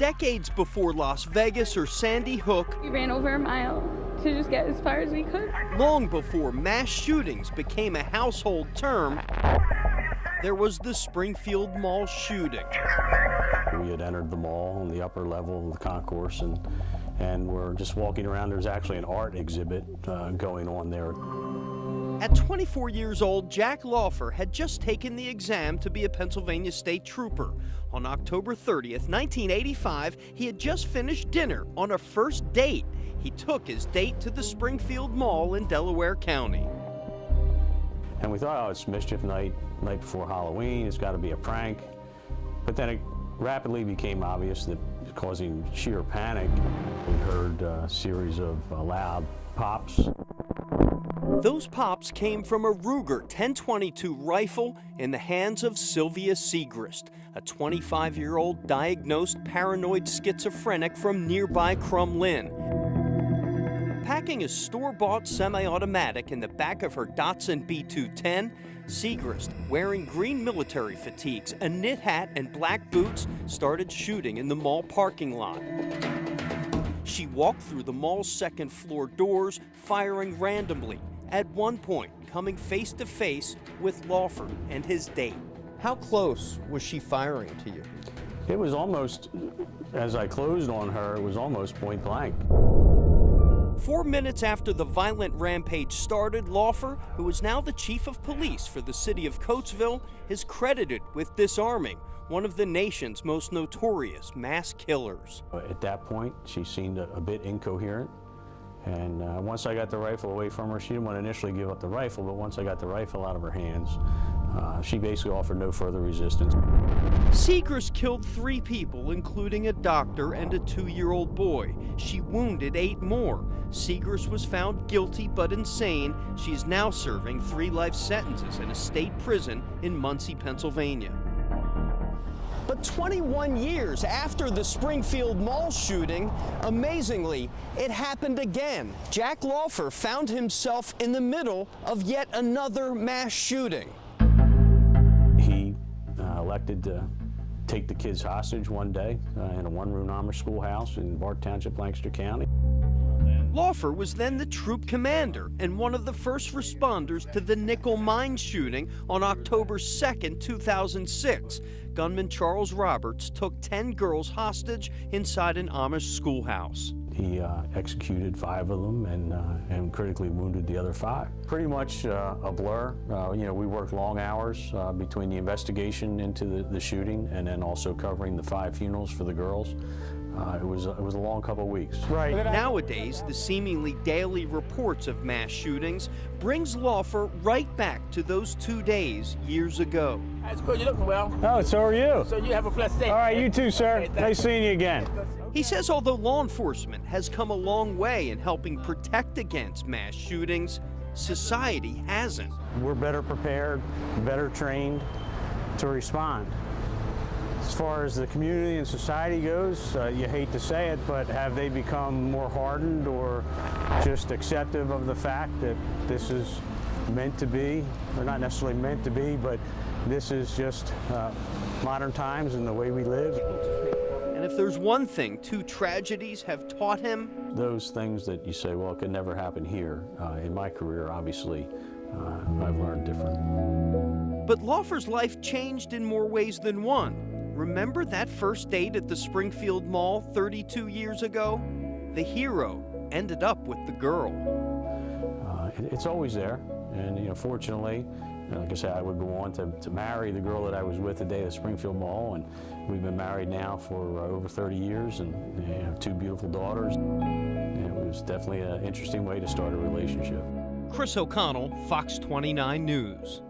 decades before Las Vegas or Sandy Hook. We ran over a mile to just get as far as we could. Long before mass shootings became a household term, there was the Springfield Mall shooting. We had entered the mall on the upper level of the concourse, and we're just walking around. There's actually an art exhibit going on there. At 24 years old, Jack Laufer had just taken the exam to be a Pennsylvania State Trooper. On October 30th, 1985, he had just finished dinner on a first date. He took his date to the Springfield Mall in Delaware County. And we thought, oh, it's mischief night before Halloween, it's got to be a prank. But then it rapidly became obvious that it was causing sheer panic. We heard a series of loud pops. Those pops came from a Ruger 1022 rifle in the hands of Sylvia Seegrist, a 25-year-old diagnosed paranoid schizophrenic from nearby Crumlin. Packing a store-bought semi-automatic in the back of her Datsun B210, Seegrist, wearing green military fatigues, a knit hat, and black boots, started shooting in the mall parking lot. She walked through the mall's second-floor doors, firing randomly, at one point coming face-to-face with Laufer and his date. How close was she firing to you? It was almost, as I closed on her, it was almost point blank. 4 minutes after the violent rampage started, Laufer, who is now the chief of police for the city of Coatesville, is credited with disarming one of the nation's most notorious mass killers. At that point, she seemed a bit incoherent. And once I got the rifle away from her, she didn't want to initially give up the rifle, but once I got the rifle out of her hands, she basically offered no further resistance. Seegrist killed 3 people, including a doctor and a 2-year-old boy. She wounded 8 more. Seegrist was found guilty but insane. She's now serving 3 life sentences in a state prison in Muncie, Pennsylvania. But 21 years after the Springfield Mall shooting, amazingly, it happened again. Jack Laufer found himself in the middle of yet another mass shooting. He elected to take the kids hostage one day in a one-room Amish schoolhouse in Bart Township, Lancaster County. Laufer was then the troop commander and one of the first responders to the Nickel Mine shooting on October 2nd, 2006. Gunman Charles Roberts took 10 girls hostage inside an Amish schoolhouse. He executed 5 of them and critically wounded the other 5. Pretty much a blur. We worked long hours between the investigation into the shooting and then also covering the 5 funerals for the girls. It was a long couple of weeks. Right. Nowadays, the seemingly daily reports of mass shootings brings Laufer right back to those 2 days years ago. It's good. You're looking well. Oh, so are you. So you have a blessed day. All right, you too, sir. Nice seeing you again. He says although law enforcement has come a long way in helping protect against mass shootings, society hasn't. We're better prepared, better trained to respond. As far as the community and society goes, you hate to say it, but have they become more hardened or just acceptive of the fact that this is meant to be, or not necessarily meant to be, but this is just modern times and the way we live? And if there's one thing 2 tragedies have taught him, those things that you say, well, it could never happen here. In my career, obviously, I've learned different. But Laufer's life changed in more ways than one. Remember that first date at the Springfield Mall 32 years ago? The hero ended up with the girl. It's always there, and fortunately, like I said, I would go on to marry the girl that I was with the day of the Springfield Mall, and we've been married now for over 30 years and have 2 beautiful daughters. And it was definitely an interesting way to start a relationship. Chris O'Connell, Fox 29 News.